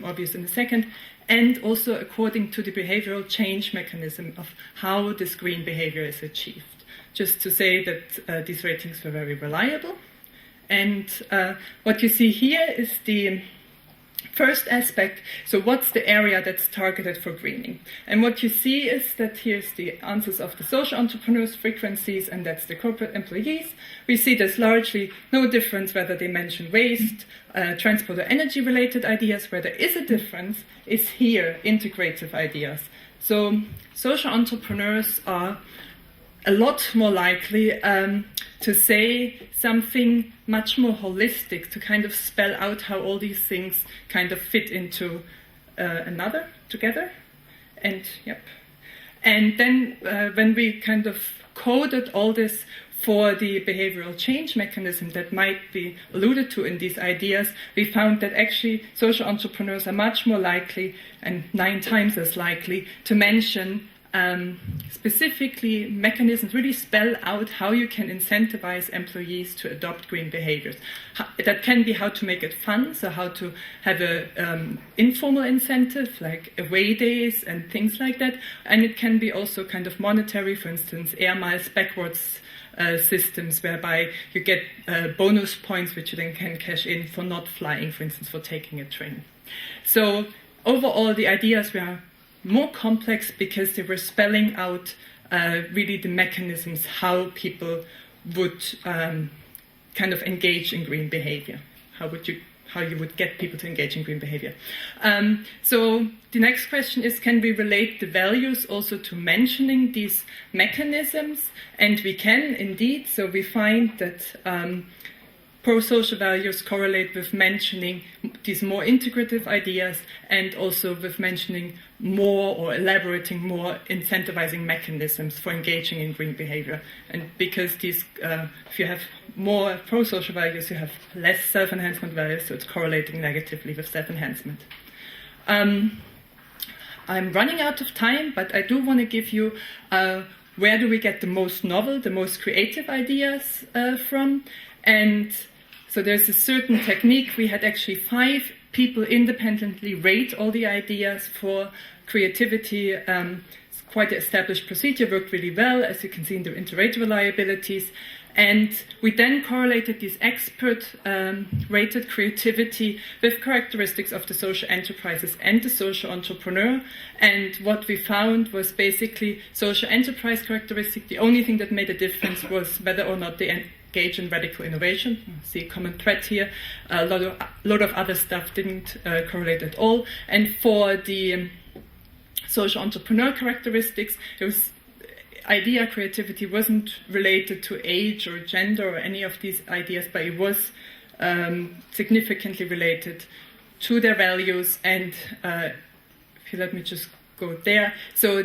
obvious in a second, and also according to the behavioral change mechanism of how this green behavior is achieved. Just to say that these ratings were very reliable. And what you see here is the first aspect. So what's the area that's targeted for greening? And what you see is that here's the answers of the social entrepreneurs' frequencies, and that's the corporate employees. We see there's largely no difference whether they mention waste, transport or energy-related ideas. Where there is a difference is here, integrative ideas. So social entrepreneurs are a lot more likely to say something much more holistic, to kind of spell out how all these things kind of fit into another together. And then when we kind of coded all this for the behavioral change mechanism that might be alluded to in these ideas, we found that actually social entrepreneurs are much more likely, and 9 times as likely, to mention specifically mechanisms, really spell out how you can incentivize employees to adopt green behaviors. That can be how to make it fun, so how to have an informal incentive, like away days and things like that. And it can be also kind of monetary, for instance, air miles backwards systems, whereby you get bonus points which you then can cash in for not flying, for instance, for taking a train. So overall, the ideas were more complex because they were spelling out really the mechanisms how people would kind of engage in green behavior. How you would get people to engage in green behavior. So the next question is, can we relate the values also to mentioning these mechanisms? And we can indeed. So we find that pro-social values correlate with mentioning these more integrative ideas, and also with mentioning more or elaborating more incentivizing mechanisms for engaging in green behavior. And because these, if you have more pro-social values, you have less self-enhancement values, so it's correlating negatively with self-enhancement. I'm running out of time, but I do want to give you where do we get the most novel, the most creative ideas from. And so there's a certain technique. We had actually 5 people independently rate all the ideas for creativity. It's quite an established procedure, worked really well, as you can see in the inter-rater reliabilities. And we then correlated these expert-rated creativity with characteristics of the social enterprises and the social entrepreneur. And what we found was basically social enterprise characteristic. The only thing that made a difference was whether or not they engage in radical innovation. You see a common thread here. A lot of other stuff didn't correlate at all. And for the social entrepreneur characteristics, it was idea creativity wasn't related to age or gender or any of these ideas, but it was significantly related to their values. And if you let me just go there. So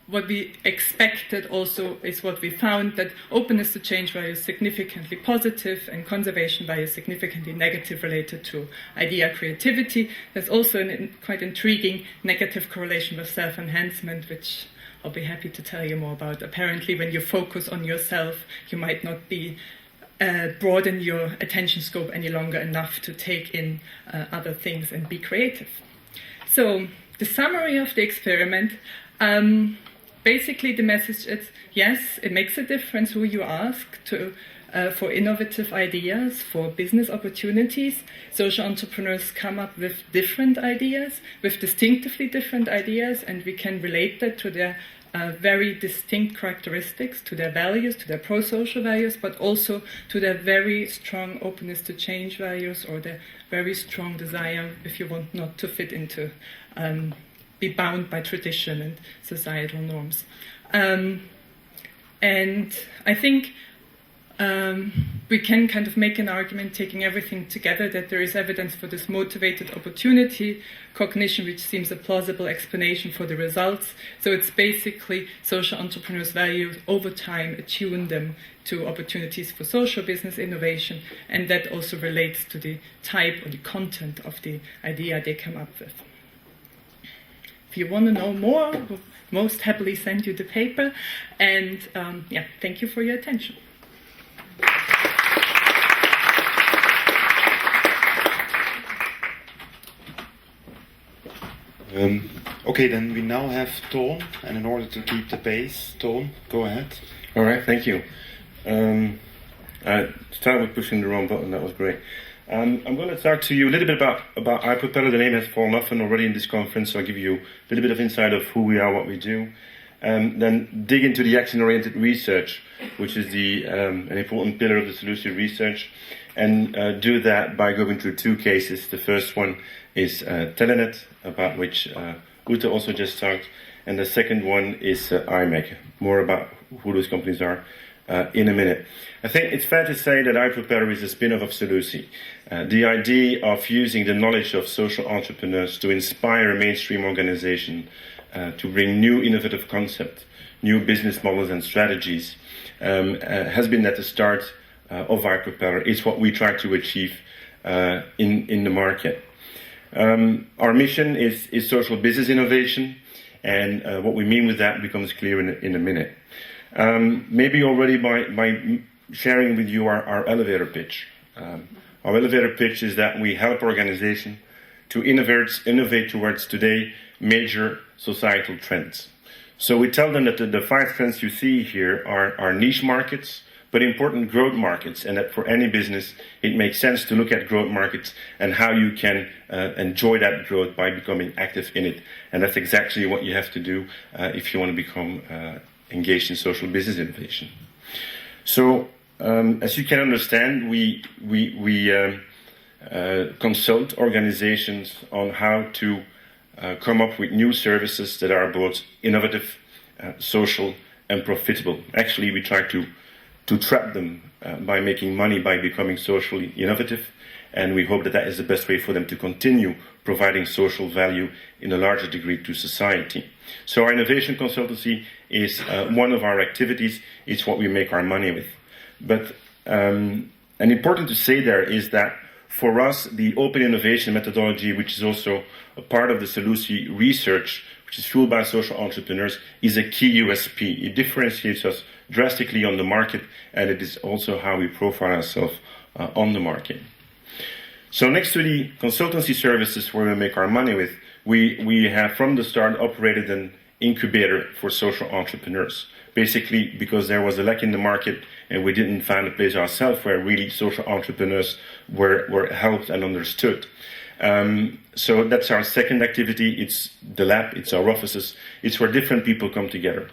what we expected also is what we found, that openness to change value is significantly positive and conservation value is significantly negative related to idea creativity. There's also a quite intriguing negative correlation with self-enhancement, which I'll be happy to tell you more about. Apparently, when you focus on yourself, you might not be broaden your attention scope any longer enough to take in other things and be creative. So the summary of the experiment, basically the message is, yes, it makes a difference who you ask to for innovative ideas, for business opportunities. Social entrepreneurs come up with different ideas, with distinctively different ideas, and we can relate that to their very distinct characteristics, to their values, to their pro-social values, but also to their very strong openness to change values, or their very strong desire, if you want, not to fit into, be bound by tradition and societal norms. And I think we can kind of make an argument, taking everything together, that there is evidence for this motivated opportunity cognition, which seems a plausible explanation for the results. So it's basically social entrepreneurs' values over time attune them to opportunities for social business innovation, and that also relates to the type or the content of the idea they come up with. If you want to know more, we'll most happily send you the paper. And yeah, thank you for your attention. Okay, then we now have Toon, and in order to keep the pace, Toon, go ahead. All right, thank you. I started with pushing the wrong button, that was great. I'm going to talk to you a little bit about iPropeller. The name has fallen often already in this conference, so I'll give you a little bit of insight of who we are, what we do. Then dig into the action-oriented research, which is an important pillar of the SELUSI research, and do that by going through two cases. The first one is Telenet, about which Ute also just talked, and the second one is IMEC. More about who those companies are in a minute. I think it's fair to say that iPropeller is a spin-off of SELUSI. The idea of using the knowledge of social entrepreneurs to inspire a mainstream organization to bring new innovative concepts, new business models and strategies has been at the start of iPropeller. It's what we try to achieve in the market. Our mission is social business innovation, and what we mean with that becomes clear in a minute. Maybe already by sharing with you our elevator pitch. Our elevator pitch is that we help organizations to innovate towards today major societal trends. So we tell them that the 5 trends you see here are niche markets, but important growth markets, and that for any business it makes sense to look at growth markets and how you can enjoy that growth by becoming active in it. And that's exactly what you have to do if you want to become engaged in social business innovation. So as you can understand, we consult organizations on how to come up with new services that are both innovative, social, and profitable. Actually, we try to trap them by making money by becoming socially innovative, and we hope that that is the best way for them to continue providing social value in a larger degree to society. So our innovation consultancy is one of our activities. It's what we make our money with. But and important to say there is that for us, the open innovation methodology, which is also a part of the SELUSI research, which is fueled by social entrepreneurs, is a key USP. It differentiates us drastically on the market, and it is also how we profile ourselves on the market. So next to the consultancy services where we make our money with, we have from the start operated an incubator for social entrepreneurs. Basically because there was a lack in the market and we didn't find a place ourselves where really social entrepreneurs were helped and understood. So that's our second activity. It's the lab, it's our offices, it's where different people come together.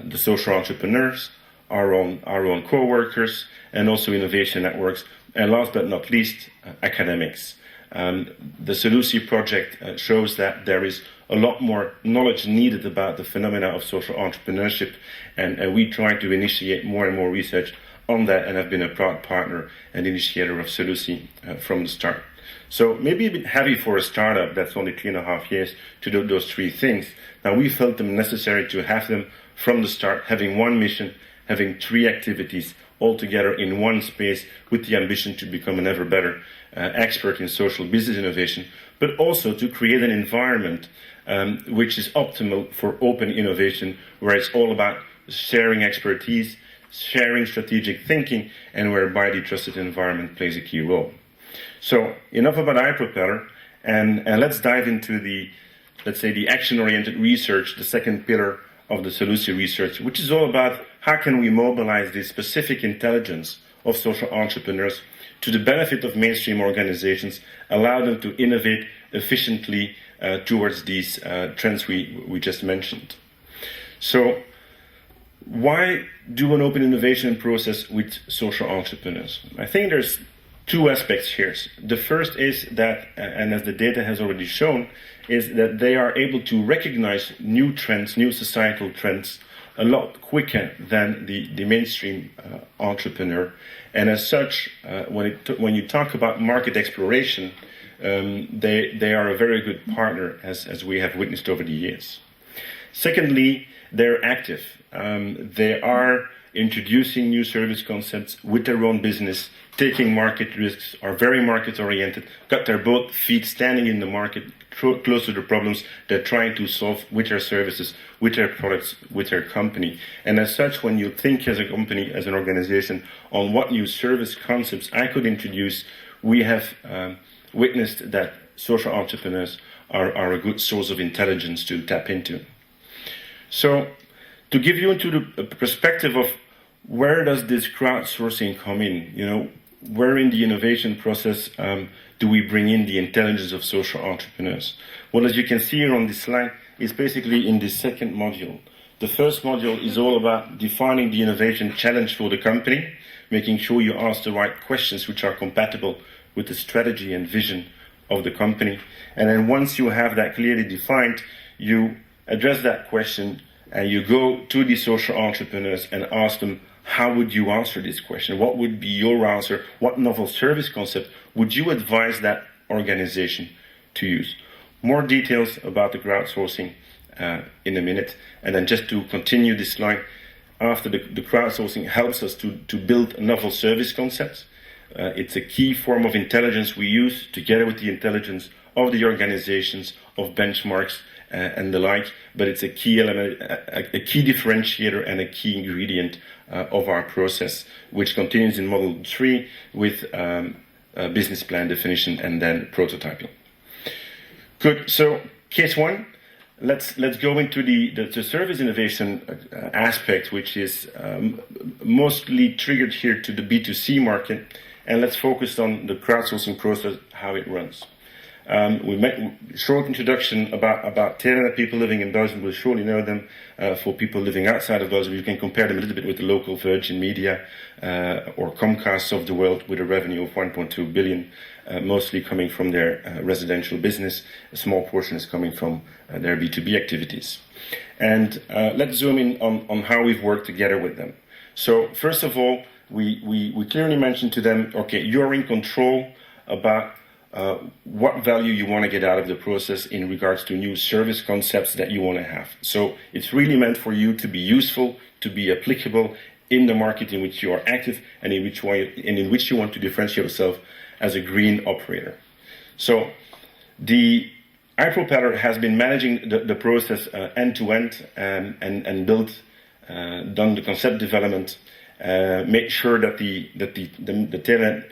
The social entrepreneurs, our own co-workers, and also innovation networks, and last but not least, academics. The SELUSI project shows that there is a lot more knowledge needed about the phenomena of social entrepreneurship, and we try to initiate more and more research on that, and have been a proud partner and initiator of SELUSI from the start. So maybe a bit heavy for a startup that's only 3.5 years to do those 3 things. Now we felt them necessary to have them from the start, having one mission, having 3 activities all together in one space with the ambition to become an ever better expert in social business innovation, but also to create an environment which is optimal for open innovation, where it's all about sharing expertise, sharing strategic thinking, and whereby the trusted environment plays a key role. So enough about iPropeller, and let's dive into the action-oriented research, the second pillar of the SELUSI research, which is all about how can we mobilize the specific intelligence of social entrepreneurs to the benefit of mainstream organizations, allow them to innovate efficiently towards these trends we just mentioned. So why do an open innovation process with social entrepreneurs? I think there's 2 aspects here. The first is that, and as the data has already shown, is that they are able to recognize new trends, new societal trends, a lot quicker than the mainstream entrepreneur. And as such, when you talk about market exploration, they are a very good partner, as we have witnessed over the years. Secondly, they're active. They are introducing new service concepts with their own business, taking market risks, are very market-oriented, got their both feet standing in the market, close to the problems they're trying to solve with their services, with their products, with their company. And as such, when you think as a company, as an organization, on what new service concepts I could introduce, we have witnessed that social entrepreneurs are a good source of intelligence to tap into. So, to give you into the perspective of where does this crowdsourcing come in, where in the innovation process do we bring in the intelligence of social entrepreneurs? Well, as you can see here on this slide, it's basically in the second module. The first module is all about defining the innovation challenge for the company, making sure you ask the right questions which are compatible with the strategy and vision of the company. And then once you have that clearly defined, you address that question and you go to the social entrepreneurs and ask them, how would you answer this question? What would be your answer? What novel service concept would you advise that organization to use? More details about the crowdsourcing in a minute. And then just to continue this slide, after the crowdsourcing helps us to build novel service concepts. It's a key form of intelligence we use together with the intelligence of the organizations, of benchmarks and the like, but it's a key element, a key differentiator and a key ingredient of our process, which continues in Model 3 with business plan definition and then prototyping. Good, so case one, let's go into the service innovation aspect, which is mostly triggered here to the B2C market, and let's focus on the crowdsourcing process, how it runs. We met short introduction about Telenet. People living in Belgium will surely know them. For people living outside of Belgium, you can compare them a little bit with the local Virgin Media or Comcast of the world, with a revenue of 1.2 billion, mostly coming from their residential business. A small portion is coming from their B2B activities. And let's zoom in on how we've worked together with them. So first of all, we clearly mentioned to them, okay, you're in control about what value you want to get out of the process in regards to new service concepts that you want to have. So it's really meant for you to be useful, to be applicable in the market in which you are active and in which you want to differentiate yourself as a green operator. So the iPropeller has been managing the process end to end and done the concept development, made sure that the talent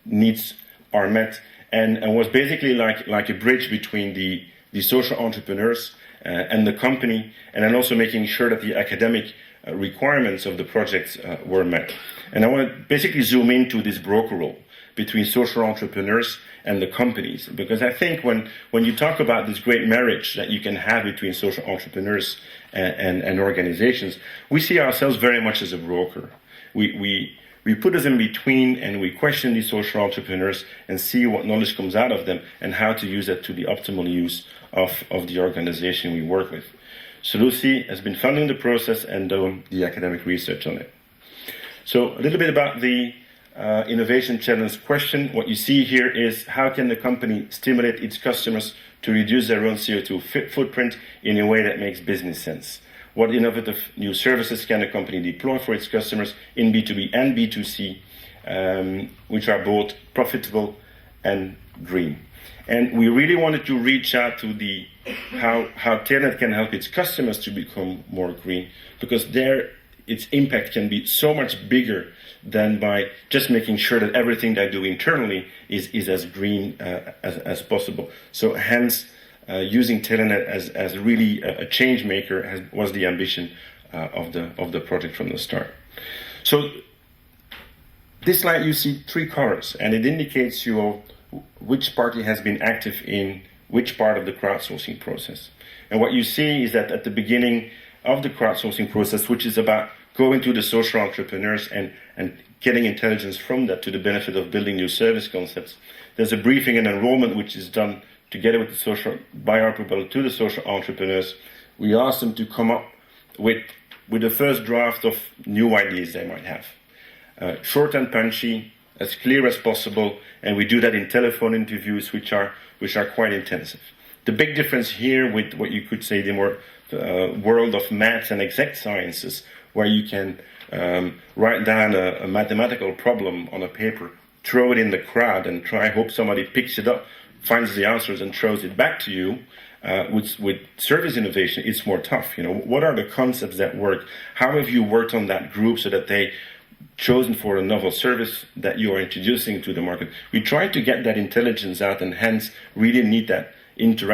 needs are met, and was basically like a bridge between the social entrepreneurs and the company, and then also making sure that the academic requirements of the projects were met. And I want to basically zoom into this broker role between social entrepreneurs and the companies, because I think when you talk about this great marriage that you can have between social entrepreneurs and organizations, we see ourselves very much as a broker. We put us in between and we question these social entrepreneurs and see what knowledge comes out of them and how to use that to the optimal use of the organization we work with. SELUSI has been funding the process and done the academic research on it. So a little bit about the innovation challenge question. What you see here is how can the company stimulate its customers to reduce their own CO2 footprint in a way that makes business sense? What innovative new services can a company deploy for its customers in B2B and B2C, which are both profitable and green? And we really wanted to reach out to how Telenet can help its customers to become more green, because its impact can be so much bigger than by just making sure that everything they do internally is as green as possible. So hence, using Telenet as really a change maker was the ambition of the project from the start. So this slide, you see three colors, and it indicates you which party has been active in which part of the crowdsourcing process. And what you see is that at the beginning of the crowdsourcing process, which is about going to the social entrepreneurs and getting intelligence from that to the benefit of building new service concepts, there's a briefing and enrollment which is done together with the social buyer proposal to the social entrepreneurs. We ask them to come up with the first draft of new ideas they might have. Short and punchy, as clear as possible, and we do that in telephone interviews, which are quite intensive. The big difference here with what you could say the more world of maths and exact sciences, where you can write down a mathematical problem on a paper, throw it in the crowd, and hope somebody picks it up, finds the answers, and throws it back to you. With service innovation, it's more tough. What are the concepts that work? How have you worked on that group so that they chosen for a novel service that you are introducing to the market. We try to get that intelligence out, and hence really need that interaction